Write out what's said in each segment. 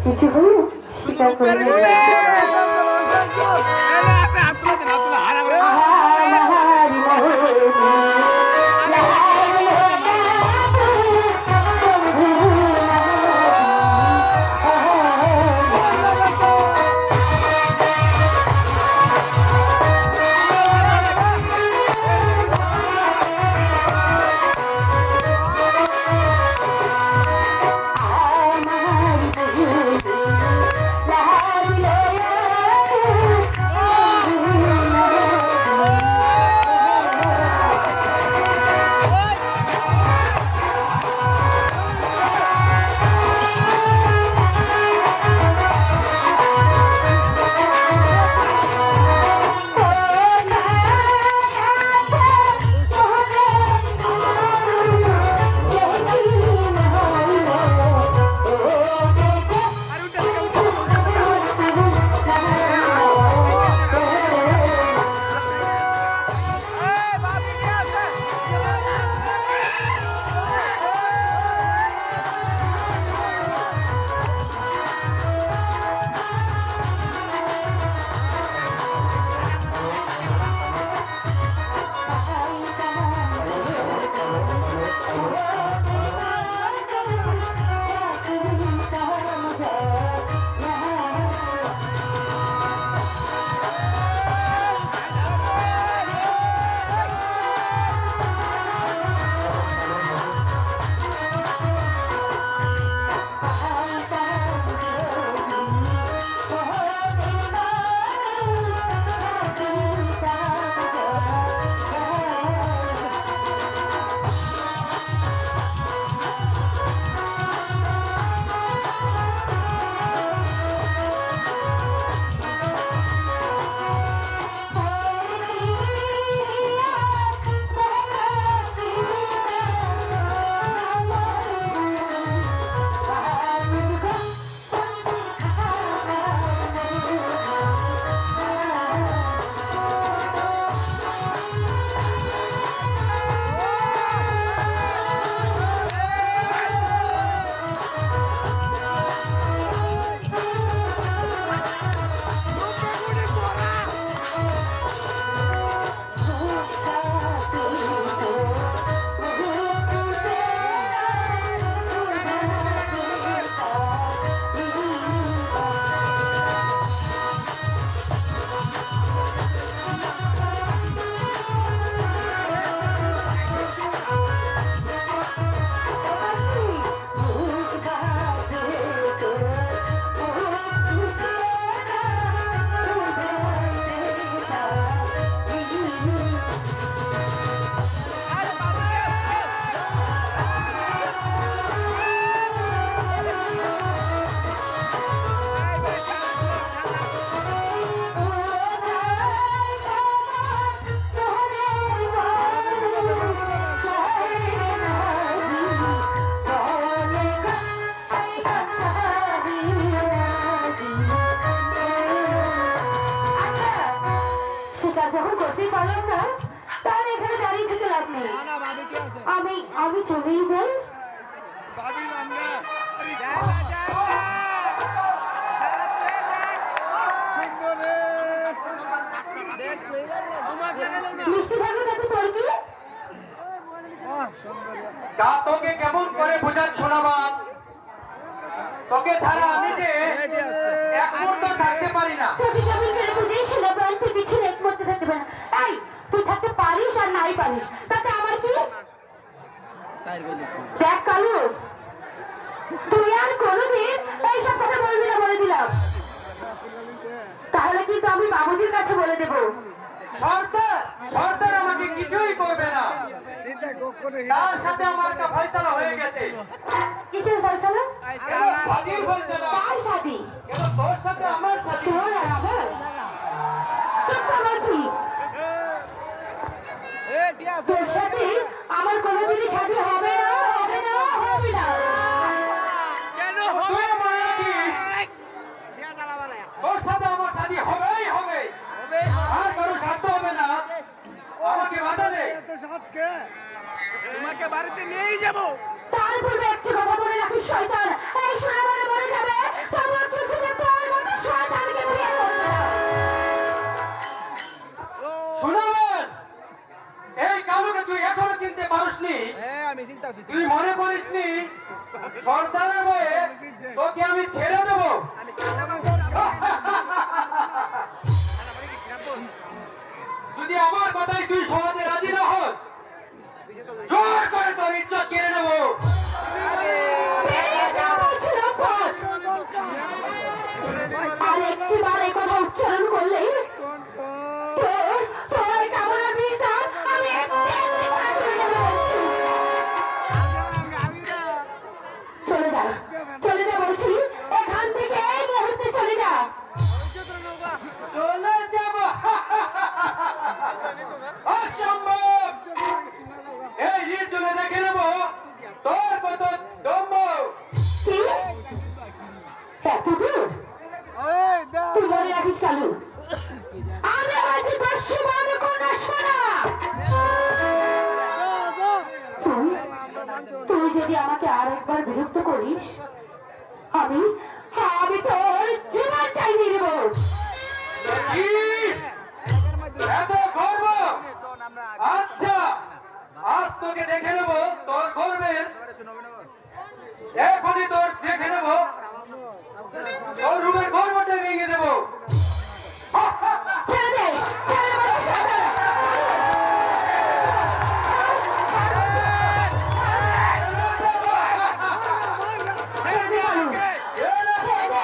কিছু হলো স্বীকার করে আমি চলেই যাই। তোকে কেমন করে বোঝার শোনাবাম, তোকে ছাড়া আমি যে এক মুহূর্ত থাকতে পারি না। তোকে কেমন করে বুঝিয়ে শোনাবাম, তুই পিছনে এক মুহূর্ত থাকতে পারি না। এই তুই থাকতে পারিস আর নাই পারিস তাতে আমার কি? দেখ কালু, তুই আর কোনোদিন এইসব কথা বলবি না বলে দিলাম, তাহলে কিন্তু আমি বাবুজির কাছে বলে দেবো। সর্দার আমাকে কিছুই করবে না, তার সাথে আমার একটা ফয়সালা হয়ে গেছে। কিসের ফয়সালা? শাদীর ফয়সালা। কার শাদী? তোর সাথে আমার শাদী। তোর আর আমার? চুপ কর বলছি। তোর সাথে আমার কোনোদিনই শাদী হবে না, হবে না, হবে না। তোর সাথে আমার শাদী হবেই হবে, আর কারো সাধ্য হবে না আমাকে বাধা দে। তোমাকে বাড়িতে নিয়েই যাবো। তার পূর্বে একটি কথা বলে রাখিস শয়তান, এই শোনা বলে বলে যাবে যাসনি, তুই মনে করিসনি সর্দারের বয়ে তোকে আমি ছেড়ে দেবো? যদি আমার কথায় তুই সমাজে রাজি না হস, জোর করে তোর ইজ্জত কেড়ে নেবো। আর একটিবার এই কথা উচ্চারণ করলেই চলে যা বলছি, এখান থেকে এই মুহূর্তে চলে যা। চলে যাব? অসম্ভব! এই নির্জনে দেখে নেবো তোর কত দম্ভ। তুই মনে রাখিস কালু, আমি হয়েছি দস্যুবান কন্যা সোনা। তুই যদি আমাকে আর একবার বিরক্ত করিস, আমি তোর জীবনটাই নিয়ে নেব। এত গর্ব? আচ্ছা, আজ তোকে দেখে নেবো তোর গর্বের। এখনই তোর দেখে নেবো তোর রূপের গর্বটা ভেঙে দেবো। ছেড়ে দে, ছেড়ে দে, ছেড়ে দে। ছেড়ে দে কালু, ছেড়ে দে।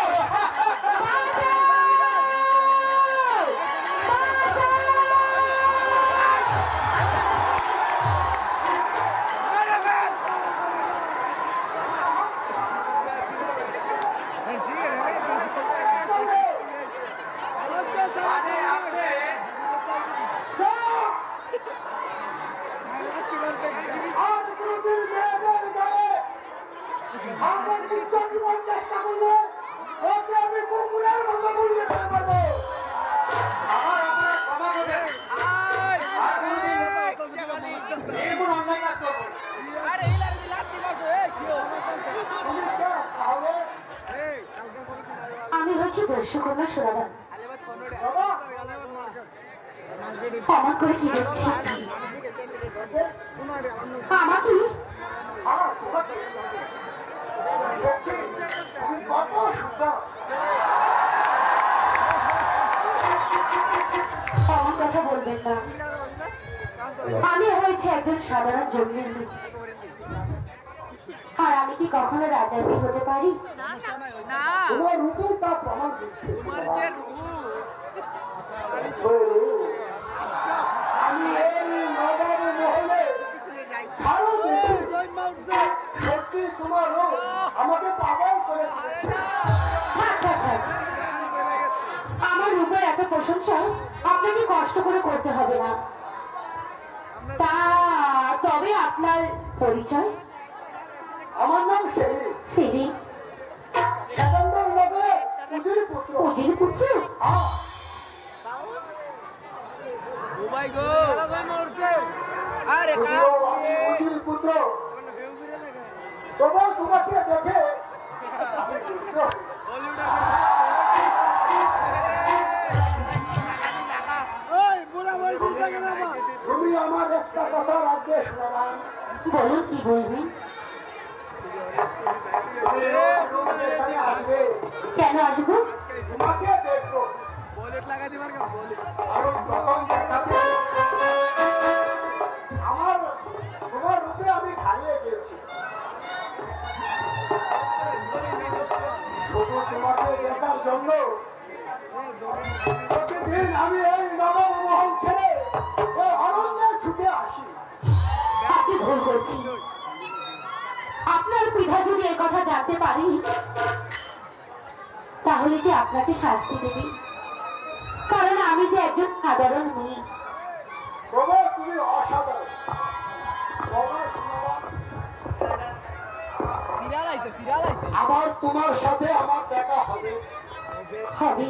আমি হচ্ছি দস্যুকন্যা সোনাবান। অমন করে কি দেখছি আমাকে? অমন কথা বলবেন না। আমি হয়েছি একজন সাধারণ জঙ্গির মেয়ে। আর আমি কি কখনো রাজার মেয়ে হতে পারি? তোমার রূপে তা প্রমাণ দিচ্ছে। আমি এই নবাব মহলে ভালো সত্যি তোমার রূপ আমাকে পাগল করে দিয়েছে। আমার রূপের এত প্রশংসা আপনাকে কষ্ট করে করতে হবে না। তবে আপনার পরিচয়? আমার নাম সেলিম, সেলিম। সেকেন্ডার নগরে উজির পুত্র। উজির পুত্র? উজির পুত্র, তবু তোমাকে দেখে তুমি আমার একটা কথা রাজ্যে শোনালাম। বলুন, কি বলবেন? আসবে, কেন আসবো? তোমাকে দেখবো। আর প্রথম দেখাতে তোমার রূপে আমি হারিয়ে গেছি। শুধু তোমাকে দেখার জন্য প্রতিদিন আমি এই নবমহল ছেড়ে এই অরণ্যে ছুটে আসি। আপনি ভুল করছি। আপনার পিতা যদি এই কথা জানতে পারি, তাহলে যে আপনাকে শাস্তি দেবে। কারণ আমি যে একজন সাধারণ মেয়ে। তবে তুমি অসাধারণ। আবার তোমার সাথে আমার দেখা হবে। হবে।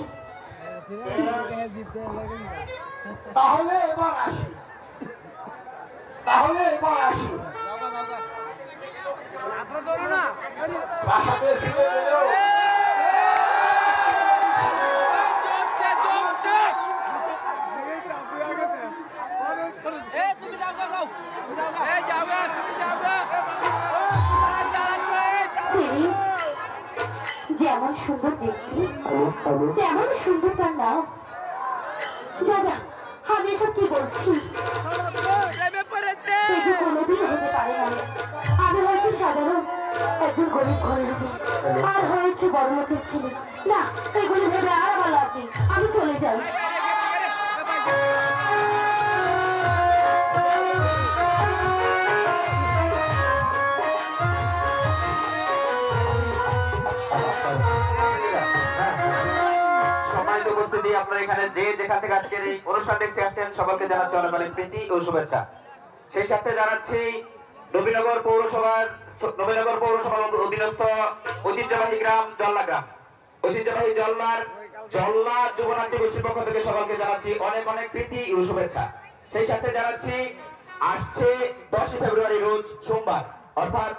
তাহলে এবার আসি। প্রাসাদের ফিরে গেলেও তুমি যাও সুন্দর দেখতে, তেমন সুন্দর তার নাম। যা যা, আমি এসব কি বলছি, এই যে কোনোদিন হতে পারে না। আমি হয়েছি সাধারণ একজন গরিব ঘরের মেয়ে, আর হয়েছে বড় লোকের ছেলে। না, এগুলি ভেবে আর আমার লাভ নেই, আমি চলে যাই। সম্মানিত উপস্থিতি, আপনারা এখানে যে যেখান থেকে আজকের এই অনুষ্ঠান দেখতে আসছেন সকলকে জানাচ্ছি অনেক অনেক প্রীতি ও শুভেচ্ছা। সেই সাথে জানাচ্ছি নবীনগর পৌরসভার অধীনস্থ ঐতিহ্যবাহী গ্রাম জল্লা গ্রাম, ঐতিহ্যবাহী জল্লা যুবনাট্য গোষ্ঠীর পক্ষ থেকে সকলকে জানাচ্ছি অনেক অনেক প্রীতি ও শুভেচ্ছা। সেই সাথে জানাচ্ছি আসছে 10 ফেব্রুয়ারি রোজ সোমবার, অর্থাৎ